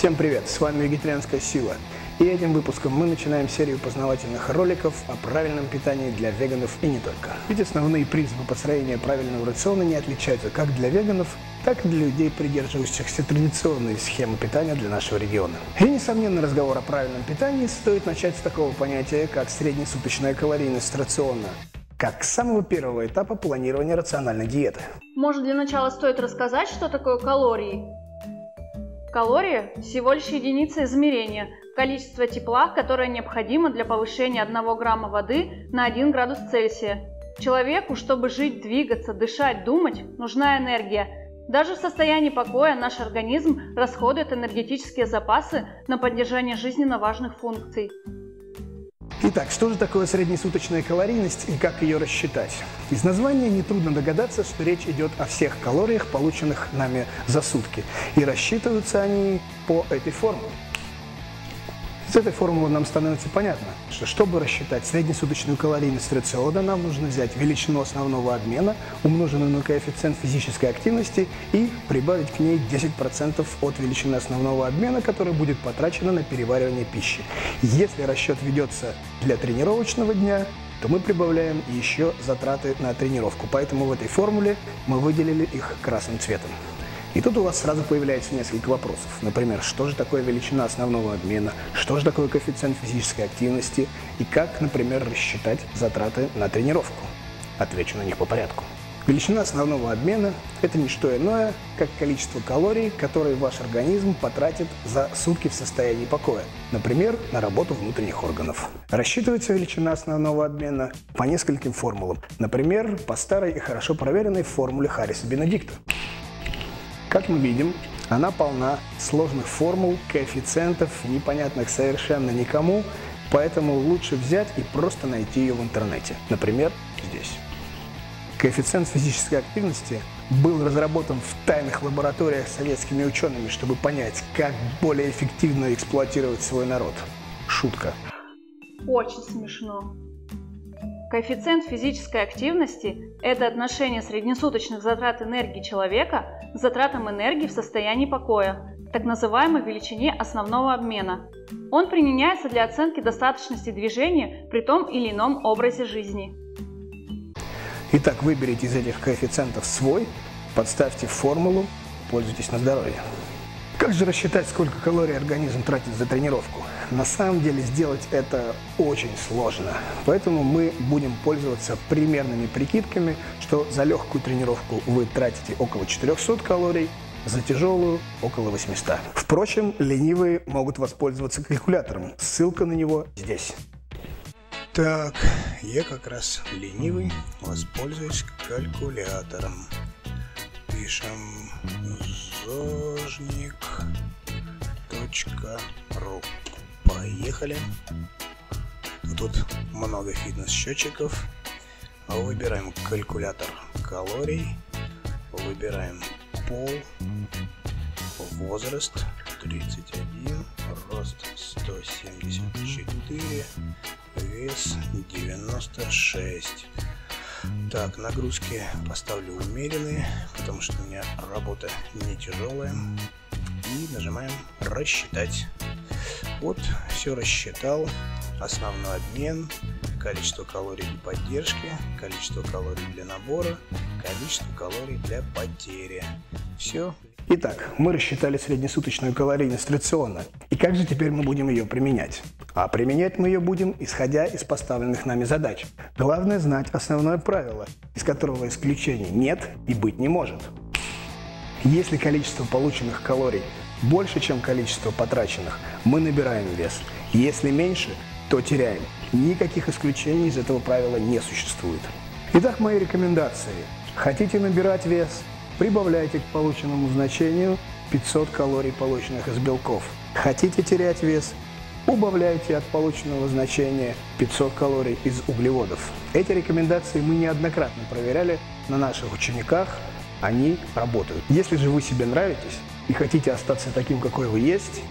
Всем привет, с вами Вегетарианская сила. И этим выпуском мы начинаем серию познавательных роликов о правильном питании для веганов и не только. Ведь основные принципы построения правильного рациона не отличаются как для веганов, так и для людей, придерживающихся традиционной схемы питания для нашего региона. И, несомненно, разговор о правильном питании стоит начать с такого понятия, как среднесуточная калорийность рациона, как с самого первого этапа планирования рациональной диеты. Может, для начала стоит рассказать, что такое калории? Калория – всего лишь единица измерения, количество тепла, которое необходимо для повышения 1 грамма воды на 1 градус Цельсия. Человеку, чтобы жить, двигаться, дышать, думать, нужна энергия. Даже в состоянии покоя наш организм расходует энергетические запасы на поддержание жизненно важных функций. Итак, что же такое среднесуточная калорийность и как ее рассчитать? Из названия нетрудно догадаться, что речь идет о всех калориях, полученных нами за сутки. И рассчитываются они по этой формуле. С этой формулы нам становится понятно, что чтобы рассчитать среднесуточную калорийность рациона, нам нужно взять величину основного обмена, умноженную на коэффициент физической активности, и прибавить к ней 10% от величины основного обмена, которая будет потрачена на переваривание пищи. Если расчет ведется для тренировочного дня, то мы прибавляем еще затраты на тренировку. Поэтому в этой формуле мы выделили их красным цветом. И тут у вас сразу появляется несколько вопросов. Например, что же такое величина основного обмена, что же такое коэффициент физической активности и как, например, рассчитать затраты на тренировку. Отвечу на них по порядку. Величина основного обмена – это не что иное, как количество калорий, которые ваш организм потратит за сутки в состоянии покоя, например, на работу внутренних органов. Рассчитывается величина основного обмена по нескольким формулам, например, по старой и хорошо проверенной формуле Харриса-Бенедикта. Как мы видим, она полна сложных формул, коэффициентов, непонятных совершенно никому, поэтому лучше взять и просто найти ее в интернете. Например, здесь. Коэффициент физической активности был разработан в тайных лабораториях советскими учеными, чтобы понять, как более эффективно эксплуатировать свой народ. Шутка. Очень смешно. Коэффициент физической активности – это отношение среднесуточных затрат энергии человека к затратам энергии в состоянии покоя, так называемой величине основного обмена. Он применяется для оценки достаточности движения при том или ином образе жизни. Итак, выберите из этих коэффициентов свой, подставьте формулу, пользуйтесь на здоровье. Как же рассчитать, сколько калорий организм тратит за тренировку? На самом деле сделать это очень сложно, поэтому мы будем пользоваться примерными прикидками, что за легкую тренировку вы тратите около 400 калорий, за тяжелую – около 800. Впрочем, ленивые могут воспользоваться калькулятором, ссылка на него здесь. Так, я как раз ленивый, воспользуюсь калькулятором. Пишем zojnik.ru. Поехали. Тут много фитнес-счетчиков. Выбираем калькулятор калорий. Выбираем пол, возраст 31, рост 174, вес 96. Так, нагрузки поставлю умеренные, потому что у меня работа не тяжелая. И нажимаем «Рассчитать». Вот, все рассчитал. Основной обмен, количество калорий для поддержки, количество калорий для набора, количество калорий для потери. Все. Итак, мы рассчитали среднесуточную калорийность рациона. И как же теперь мы будем ее применять? А применять мы ее будем, исходя из поставленных нами задач. Главное знать основное правило, из которого исключений нет и быть не может. Если количество полученных калорий больше, чем количество потраченных, мы набираем вес. Если меньше, то теряем. Никаких исключений из этого правила не существует. Итак, мои рекомендации. Хотите набирать вес? Прибавляйте к полученному значению 500 калорий, полученных из белков. Хотите терять вес? Убавляйте от полученного значения 500 калорий из углеводов. Эти рекомендации мы неоднократно проверяли на наших учениках. Они работают. Если же вы себе нравитесь и хотите остаться таким, какой вы есть,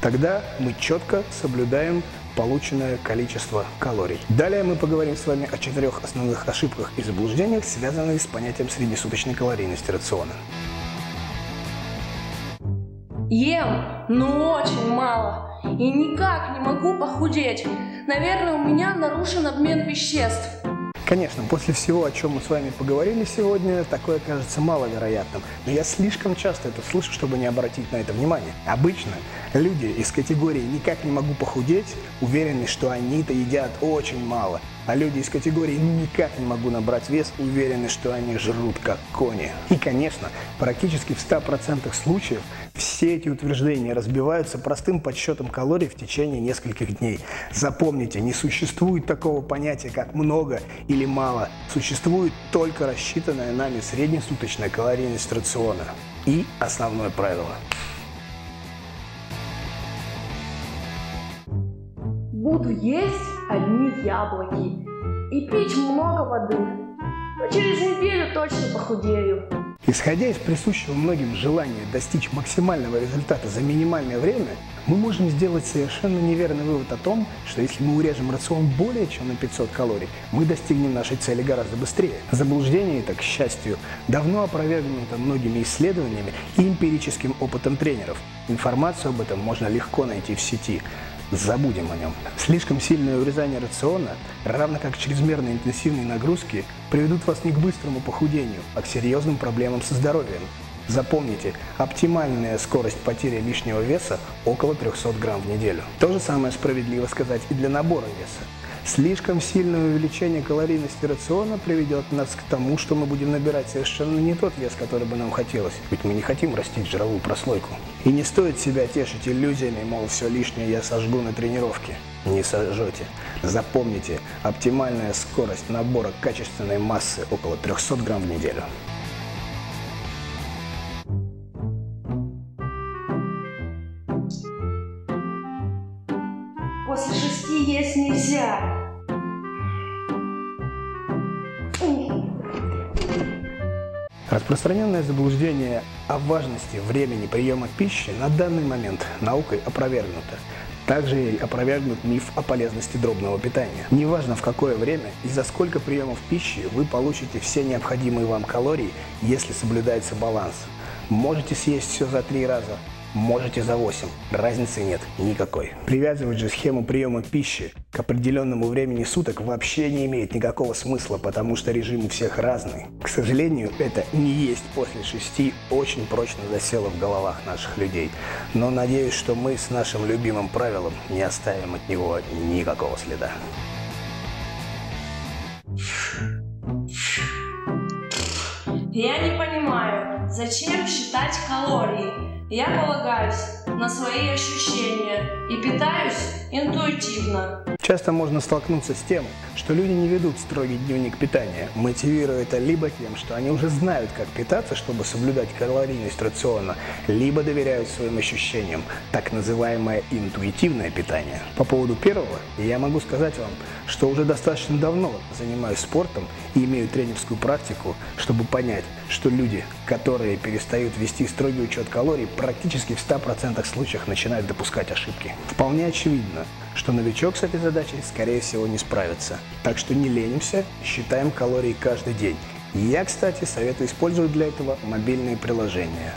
тогда мы четко соблюдаем полученное количество калорий. Далее мы поговорим с вами о 4 основных ошибках и заблуждениях, связанных с понятием среднесуточной калорийности рациона. Ем, но очень мало. И никак не могу похудеть. Наверное, у меня нарушен обмен веществ. Конечно, после всего, о чем мы с вами поговорили сегодня, такое кажется маловероятным. Но я слишком часто это слышу, чтобы не обратить на это внимание. Обычно люди из категории «никак не могу похудеть» уверены, что они-то едят очень мало. А люди из категории «никак не могу набрать вес» уверены, что они жрут как кони. И, конечно, практически в 100% случаев все эти утверждения разбиваются простым подсчетом калорий в течение нескольких дней. Запомните, не существует такого понятия, как много или мало. Существует только рассчитанная нами среднесуточная калорийность рациона. И основное правило. Буду есть одни яблоки и пить много воды. Но через неделю точно похудею. Исходя из присущего многим желания достичь максимального результата за минимальное время, мы можем сделать совершенно неверный вывод о том, что если мы урежем рацион более чем на 500 калорий, мы достигнем нашей цели гораздо быстрее. Заблуждение это, к счастью, давно опровергнуто многими исследованиями и эмпирическим опытом тренеров. Информацию об этом можно легко найти в сети. Забудем о нем. Слишком сильное урезание рациона, равно как чрезмерно интенсивные нагрузки, приведут вас не к быстрому похудению, а к серьезным проблемам со здоровьем. Запомните, оптимальная скорость потери лишнего веса около 300 грамм в неделю. То же самое справедливо сказать и для набора веса. Слишком сильное увеличение калорийности рациона приведет нас к тому, что мы будем набирать совершенно не тот вес, который бы нам хотелось, ведь мы не хотим растить жировую прослойку. И не стоит себя тешить иллюзиями, мол, все лишнее я сожгу на тренировке. Не сожжете. Запомните, оптимальная скорость набора качественной массы около 300 грамм в неделю. После 6 есть нельзя. Распространенное заблуждение о важности времени приема пищи на данный момент наукой опровергнуто. Также и опровергнут миф о полезности дробного питания. Неважно в какое время и за сколько приемов пищи вы получите все необходимые вам калории, если соблюдается баланс. Можете съесть все за 3 раза, можете за 8. Разницы нет никакой. Привязывать же схему приема пищи к определенному времени суток вообще не имеет никакого смысла, потому что режим у всех разный. К сожалению, это не есть после 6 очень прочно засело в головах наших людей. Но надеюсь, что мы с нашим любимым правилом не оставим от него никакого следа. Я не понимаю, зачем считать калории? Я полагаюсь на свои ощущения и питаюсь интуитивно. Часто можно столкнуться с тем, что люди не ведут строгий дневник питания, мотивируя это либо тем, что они уже знают, как питаться, чтобы соблюдать калорийность рациона, либо доверяют своим ощущениям, так называемое интуитивное питание. По поводу первого, я могу сказать вам, что уже достаточно давно занимаюсь спортом и имею тренерскую практику, чтобы понять, что люди, которые перестают вести строгий учет калорий, практически в 100% случаях начинают допускать ошибки. Вполне очевидно, что новичок с этой задачей, скорее всего, не справится. Так что не ленимся, считаем калории каждый день. Я, кстати, советую использовать для этого мобильные приложения.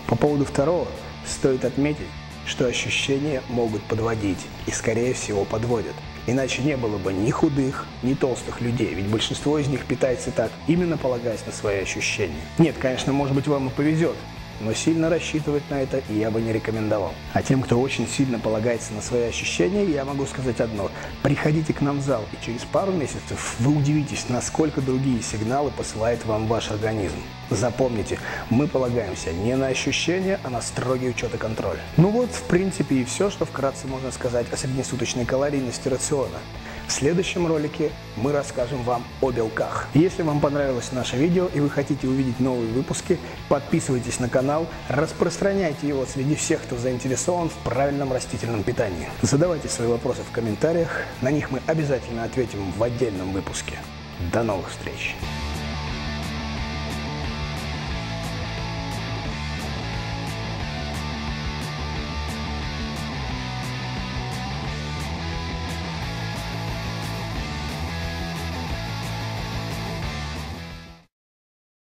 По поводу второго, стоит отметить, что ощущения могут подводить и, скорее всего, подводят. Иначе не было бы ни худых, ни толстых людей, ведь большинство из них питается так, именно полагаясь на свои ощущения. Нет, конечно, может быть, вам и повезет, но сильно рассчитывать на это я бы не рекомендовал. А тем, кто очень сильно полагается на свои ощущения, я могу сказать одно. Приходите к нам в зал, и через пару месяцев вы удивитесь, насколько другие сигналы посылает вам ваш организм. Запомните, мы полагаемся не на ощущения, а на строгий учет и контроль. Ну вот, в принципе, и все, что вкратце можно сказать о среднесуточной калорийности рациона. В следующем ролике мы расскажем вам о белках. Если вам понравилось наше видео и вы хотите увидеть новые выпуски, подписывайтесь на канал, распространяйте его среди всех, кто заинтересован в правильном растительном питании. Задавайте свои вопросы в комментариях, на них мы обязательно ответим в отдельном выпуске. До новых встреч!